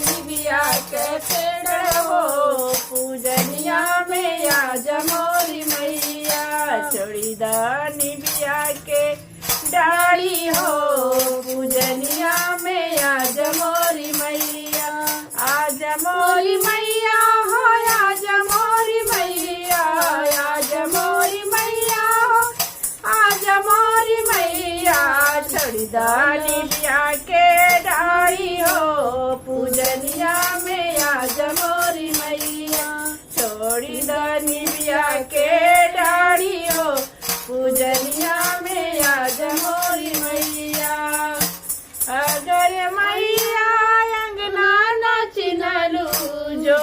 निबिया के पेड़ हो पूजनिया में आज मोरी मैया छोड़ी द निबिया के डाली हो पूजनिया में आज मोरी मैया आज मोरी मैया हो आज मोरी मैया आज मोरी मैया हो आज मोरी मैया छोड़ी द निबिया के डाली हो पूजनिया में आज मोरी मैया छोड़ी द निबिया के डाली हो पूजनिया में आज मोरी मैया अगर मैया अंगना न चिन्हलू जो